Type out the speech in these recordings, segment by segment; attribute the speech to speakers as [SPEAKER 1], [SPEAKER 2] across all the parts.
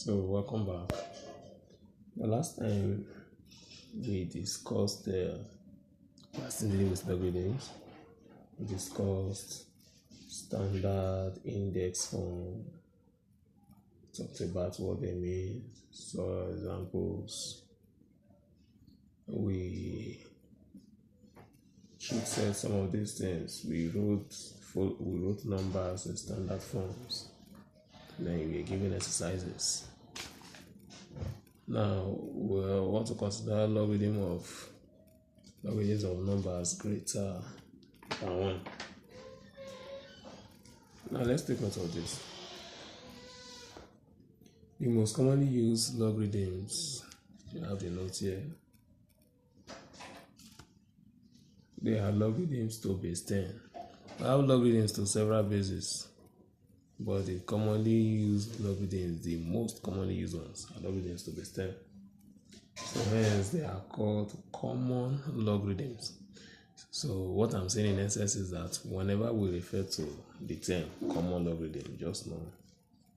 [SPEAKER 1] So welcome back. The last time we discussed dealing with logarithms, we discussed standard index form, talked about what they mean, saw examples. We treated some of these things. We wrote numbers in standard forms. Then we are given exercises. Now we want to consider logarithms of numbers greater than 1. Now let's take note of this. The most commonly used logarithms, you have the note here, they are logarithms to base 10. I have logarithms to several bases, but the commonly used logarithms, the most commonly used ones, are logarithms to base 10. So hence they are called common logarithms. So what I'm saying in essence is that whenever we refer to the term common logarithm, just know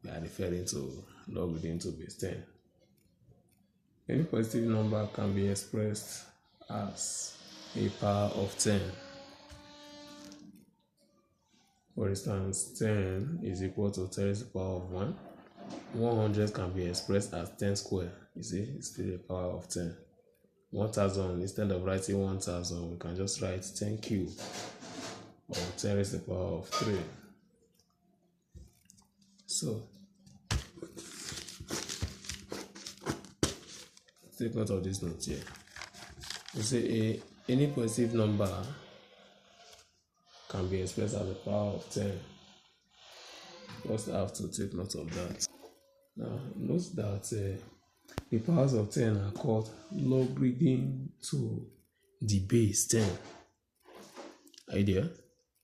[SPEAKER 1] we are referring to logarithm to base 10. Any positive number can be expressed as a power of 10. For instance, 10 is equal to 10 to the power of 1. 100 can be expressed as 10 squared. You see, it's still a power of 10. 1000, instead of writing 1000, we can just write 10 cubed, or 10 raised to the power of 3. So, take note of this note here. We say any positive number can be expressed as a power of 10. Just have to take note of that. Now, note that the powers of 10 are called logarithm to the base 10. Are you there?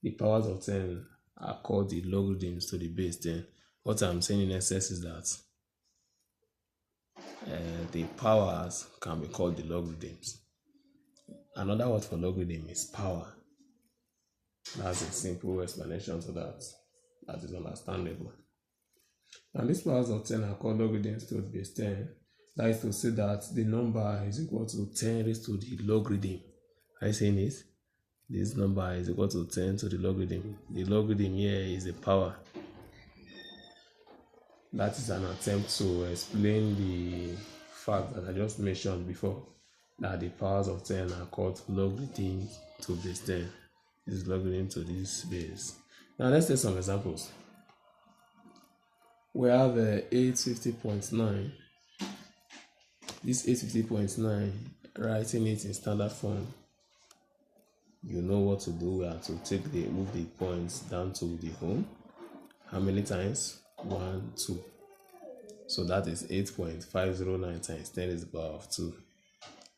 [SPEAKER 1] The powers of 10 are called the logarithms to the base 10. What I'm saying in essence is that the powers can be called the logarithms. Another word for logarithm is power. That's a simple explanation to that. That is understandable. And these powers of 10 are called logarithms to the base 10. That is to say that the number is equal to 10 raised to the logarithm. Are you saying it? This number is equal to 10 to the logarithm. The logarithm here is a power. That is an attempt to explain the fact that I just mentioned before, that the powers of 10 are called logarithms to base 10. This is logarithm to this base. Now let's take some examples. We have 850.9. This 850.9, writing it in standard form, you know what to do. We have to move the points down to the home. How many times? 1, 2. So that is 8.509 times 10 is the power of 2.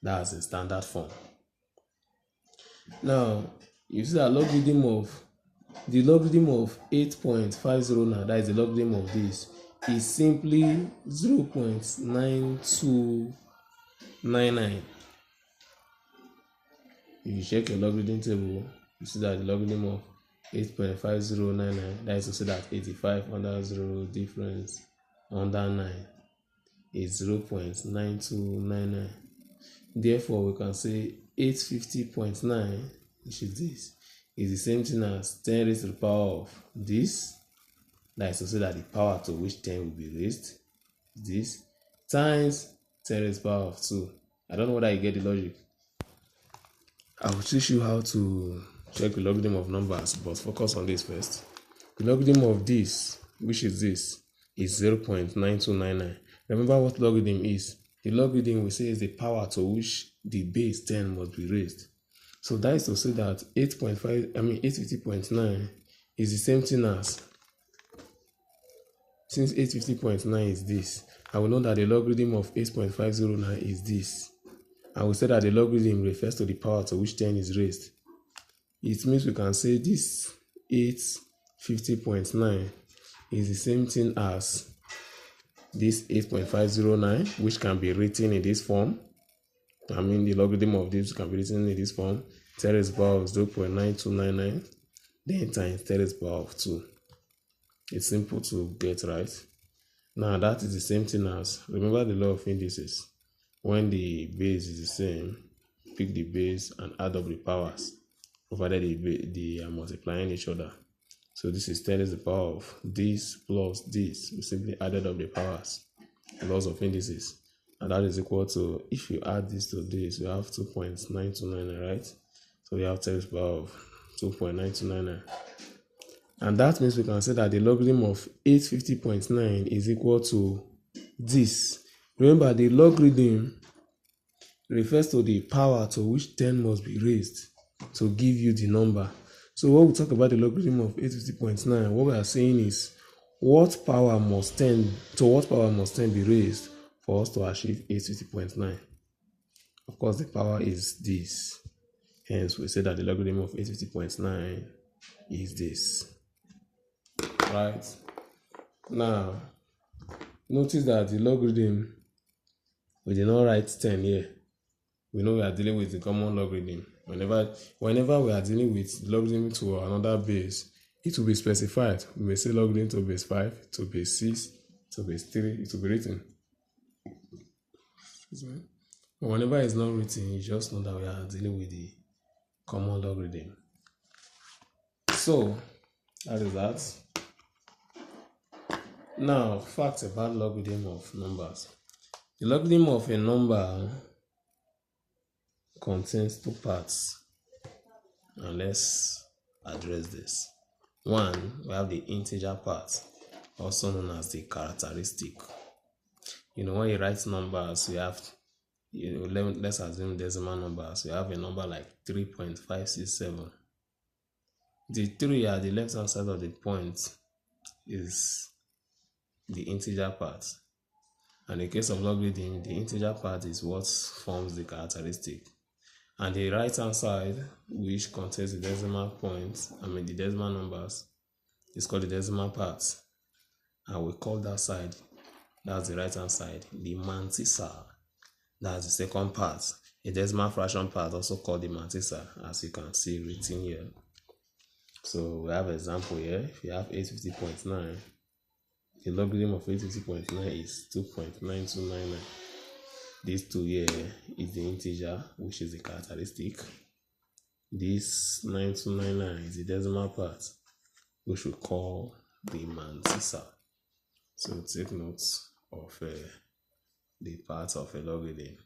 [SPEAKER 1] That's in standard form. Now, you see that the logarithm of 8.509, that is the logarithm of this, is simply 0.9299. If you check your logarithm table, you see that the logarithm of 8.5099, that is to say that 85 under 0 difference under 9 is 0.9299. Therefore, we can say 850.9, which is this, is the same thing as 10 raised to the power of this. That is to say that the power to which 10 will be raised is this, times 10 raised to the power of 2. I don't know whether you get the logic. I will teach you how to check the logarithm of numbers, but focus on this first. The logarithm of this, which is this, is 0.9299. Remember what logarithm is. The logarithm we say is the power to which the base 10 must be raised. So that is to say that 850.9 is the same thing as, since 850.9 is this, I will know that the logarithm of 8.509 is this. And we say that the logarithm refers to the power to which 10 is raised. It means we can say this 850.9 is the same thing as this 8.509, which can be written in this form. The logarithm of this can be written in this form. 10 raised to the power of 0.9299, then times 10 raised to the power of 2. It's simple to get right. Now that is the same thing as, remember the law of indices. When the base is the same, pick the base and add up the powers, provided they are multiplying each other. So this is 10 is the power of this plus this. We simply added up the powers, laws of indices. And that is equal to, if you add this to this, we have 2.9299, right? So we have 10 to the power of 2.9299. And that means we can say that the logarithm of 850.9 is equal to this. Remember, the logarithm refers to the power to which 10 must be raised to give you the number. So when we talk about the logarithm of 850.9, what we are saying is what power must 10 be raised for us to achieve 850.9. Of course, the power is this. Hence, we say that the logarithm of 850.9 is this. Right? Now, notice that the logarithm, we did not write 10 here. We know we are dealing with the common logarithm. Whenever we are dealing with logarithm to another base, it will be specified. We may say logarithm to base 5, to base 6, to base 3, it will be written. But whenever it's not written, you just know that we are dealing with the common logarithm. So, that is that. Now, facts about logarithm of numbers. The logarithm of a number contains two parts. And let's address this. One, we have the integer part, also known as the characteristic. When you write numbers, you have, let's assume decimal numbers. You have a number like 3.567. The 3 at the left hand side of the point is the integer part. And in the case of logarithm, the integer part is what forms the characteristic. And the right hand side, which contains the decimal points, the decimal numbers, is called the decimal part. And we call that side, that's the right hand side, the mantissa. That's the second part. A decimal fraction part, also called the mantissa, as you can see written here. So we have an example here. If you have 850.9, the logarithm of 850.9 is 2.9299. This 2 here is the integer, which is the characteristic. This 9299 is the decimal part, which we call the mantissa. So take note of the parts of a logarithm.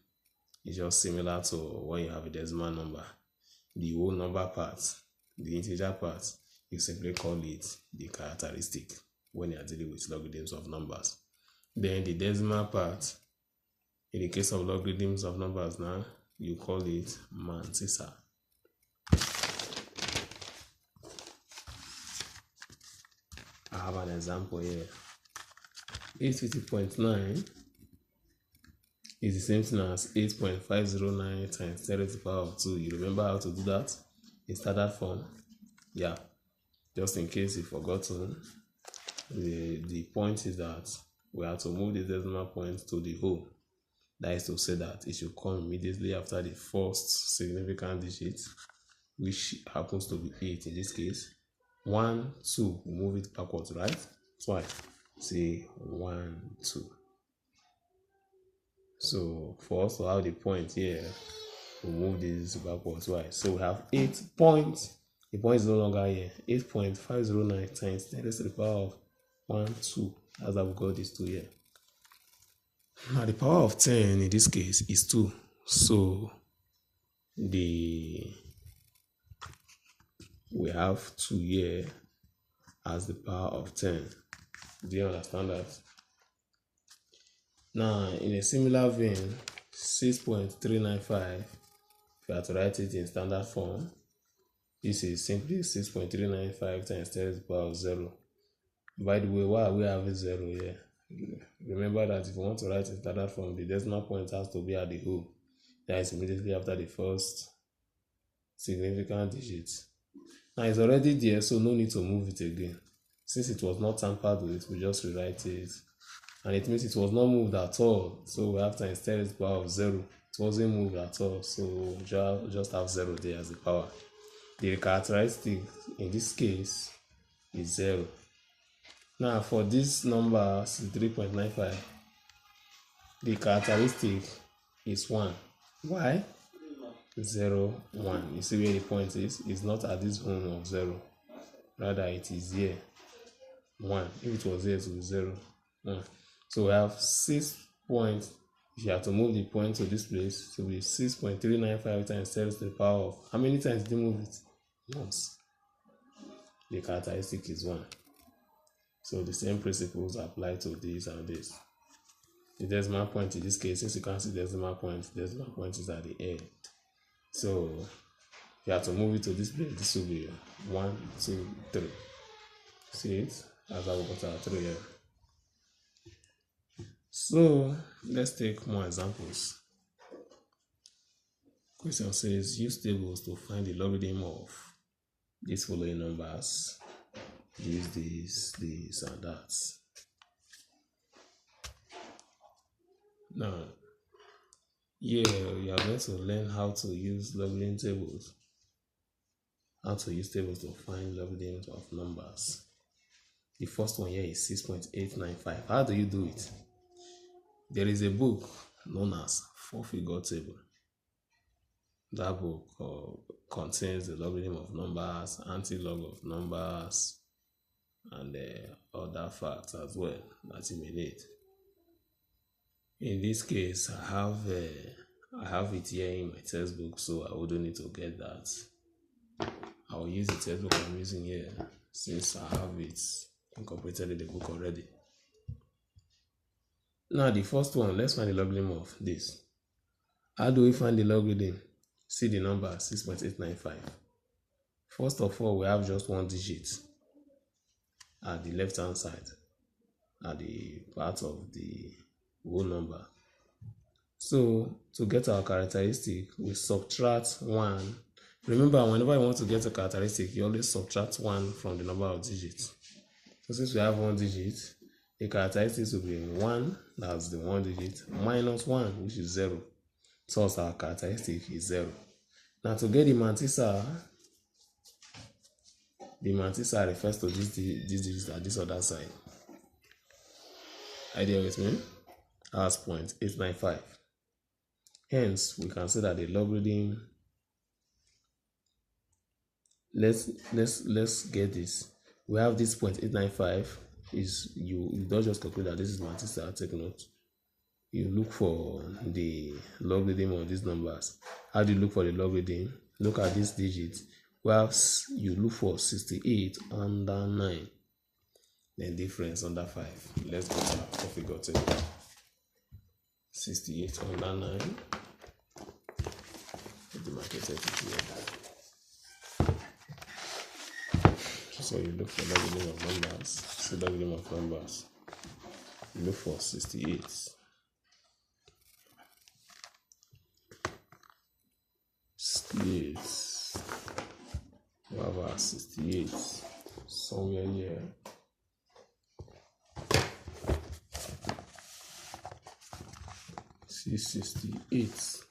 [SPEAKER 1] It's just similar to when you have a decimal number. The whole number part, the integer part, you simply call it the characteristic when you are dealing with logarithms of numbers. Then the decimal part, in the case of logarithms of numbers now, you call it mantissa. I have an example here. 850.9 is the same thing as 8.509 times 10 to the power of 2. You remember how to do that in standard form? Yeah. Just in case you've forgotten, the point is that we have to move the decimal point to the whole. That is to say that it should come immediately after the first significant digit, which happens to be 8 in this case. 1, 2, we move it backwards, right? Twice. Say 1, 2. So for us to have the point here, we move this backwards twice. So we have 8 points. The point is no longer here. 8.509 times 10 to the power of 1, 2. That's how we got this 2 here. Now the power of 10 in this case is 2. So we have 2 here as the power of 10. Do you understand that? Now in a similar vein, 6.395, if you have to write it in standard form, this is simply 6.395 times 10 to the power of 0. By the way, why are we having 0 here? Remember that if you want to write in standard form, the decimal point has to be at the whole. That is immediately after the first significant digit. Now it's already there, so no need to move it again. Since it was not tampered with, we just rewrite it. And it means it was not moved at all. So we have times 10 to the power of 0. It wasn't moved at all. So just have 0 there as the power. The characteristic in this case is 0. Now for this number 3.95, the characteristic is 1. Why? 0, 1. You see where the point is? It's not at this home of 0. Rather, it is here. 1. If it was here, it would be 0. 1. So we have 6 points. If you have to move the point to this place, it will be 6.395 times 10 to the power of. How many times did you move it? Once. The characteristic is 1. So the same principles apply to this and this. The decimal point in this case, since you can't see decimal point is at the end. So if you have to move it to this place, this will be 1, 2, 3. See it? As I will go to 3 here. So let's take more examples. Question says use tables to find the logarithm of these following numbers. Use this, and that. Now, here you are going to learn how to use logarithm tables. How to use tables to find logarithms of numbers. The first one here is 6.895. How do you do it? There is a book known as 4-figure table. That book contains the logarithm of numbers, anti-log of numbers, and other facts as well that you may need. In this case, I have it here in my textbook, so I wouldn't need to get that. I will use the textbook I'm using here since I have it incorporated in the book already. Now the first one, let's find the logarithm of this. How do we find the logarithm? See the number 6.895. First of all, we have just one digit at the left hand side, at the part of the whole number. So to get our characteristic, we subtract 1. Remember, whenever you want to get a characteristic, you always subtract 1 from the number of digits. So since we have one digit, the characteristics will be 1, that's the one digit, minus 1, which is 0. So our characteristic is 0. Now to get the mantissa refers to this digit at this other side. Idea with me? As 0.895. Hence, we can say that the logarithm. Let's get this. We have this 0.895 is you don't just calculate that this is mantissa. Take note. You look for the logarithm of these numbers. How do you look for the logarithm? Look at this digit. Well, you look for 68 under 9. Then difference under 5. Let's go to our figure table. 68 under 9. Demarcated here. So you look for logarithm of numbers. So logarithm of numbers. You look for 68. 68. We have our 68 somewhere here. See 68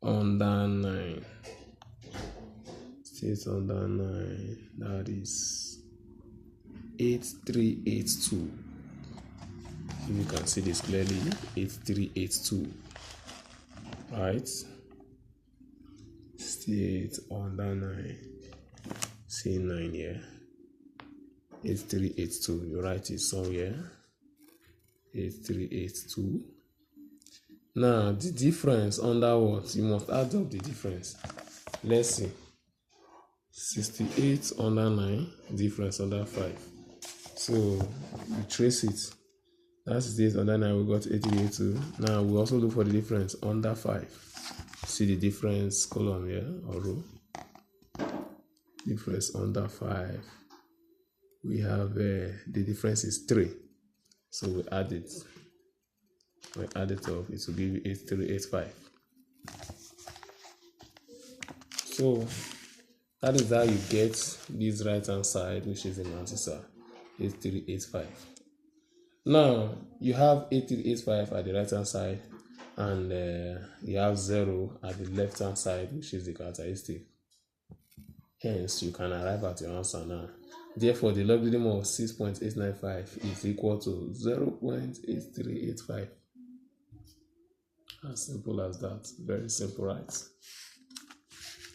[SPEAKER 1] under 9. 68 under 9. That is 8382. If you can see this clearly, 8382. Right? 68 under 9. See 9 here. 8382. You write it somewhere. 8382. Now the difference under what? You must add up the difference. Let's see. 68 under 9, difference under 5. So we trace it. That's 68 under 9, we got 8382. Now we also look for the difference under 5. See the difference column here or row. Difference under 5. We have the difference is 3. So we add it. We add it up, it will give you 8385. So that is how you get this right hand side, which is the mantissa, 8385. Now you have 8385 at the right hand side, and you have 0 at the left hand side, which is the characteristic. Hence, you can arrive at your answer now. Therefore, the logarithm of 6.895 is equal to 0.8385. As simple as that. Very simple, right?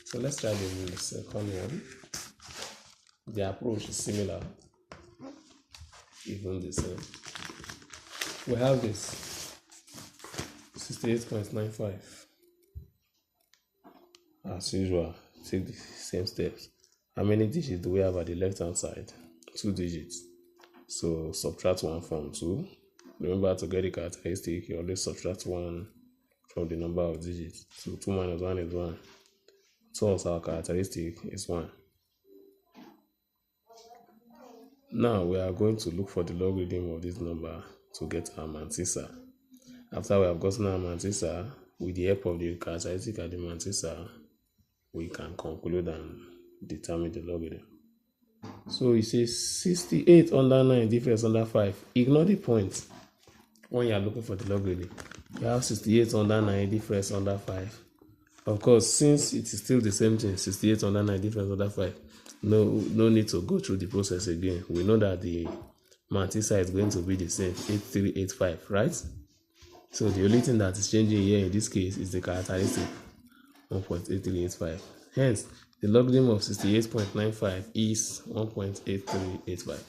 [SPEAKER 1] So let's try the second one. The approach is similar, even the same. We have this 68.95. As usual, take the same steps. How many digits do we have at the left hand side? 2 digits. So subtract 1 from 2. Remember, to get the characteristic, you always subtract 1 from the number of digits. So 2 minus 1 is 1. So also our characteristic is 1. Now we are going to look for the logarithm of this number to get our mantissa. After we have gotten our mantissa, with the help of the characteristic at the mantissa, we can conclude and determine the logarithm. So it says 68 under 9 difference under 5. Ignore the point when you are looking for the logarithm. You have 68 under 9 difference under 5. Of course, since it is still the same thing, 68 under 9 difference under 5, no need to go through the process again. We know that the mantissa is going to be the same, 8385, right? So the only thing that is changing here in this case is the characteristic, 1.8385. Hence, the logarithm of 68.95 is 1.8385.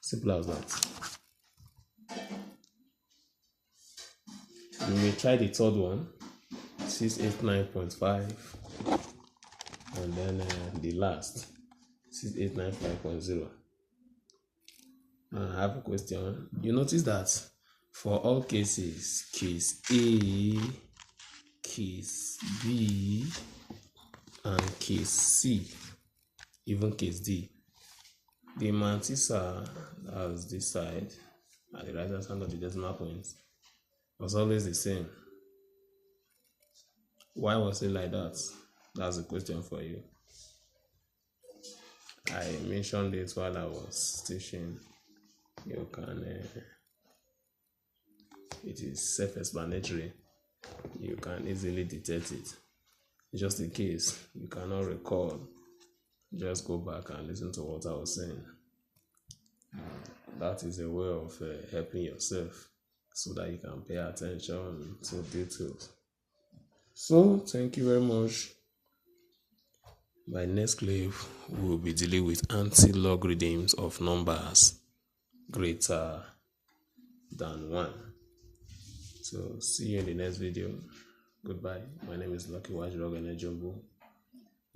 [SPEAKER 1] Simple as that. You may try the third one, 689.5, and then the last, 6895.0. I have a question. You notice that for all cases, case A, case B, and case C, even case D, the mantissa, as this side, at the right hand side of the decimal points, was always the same. Why was it like that? That's a question for you. I mentioned it while I was teaching. You can, it is self-explanatory. You can easily detect it. Just in case you cannot recall, just go back and listen to what I was saying. That is a way of helping yourself so that you can pay attention to details. So, thank you very much. By next clip, we will be dealing with anti-logarithms of numbers greater than 1. So, see you in the next video. Goodbye. My name is Lucky Wajroganejumbu.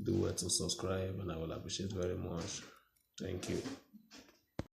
[SPEAKER 1] Do well to subscribe and I will appreciate very much. Thank you.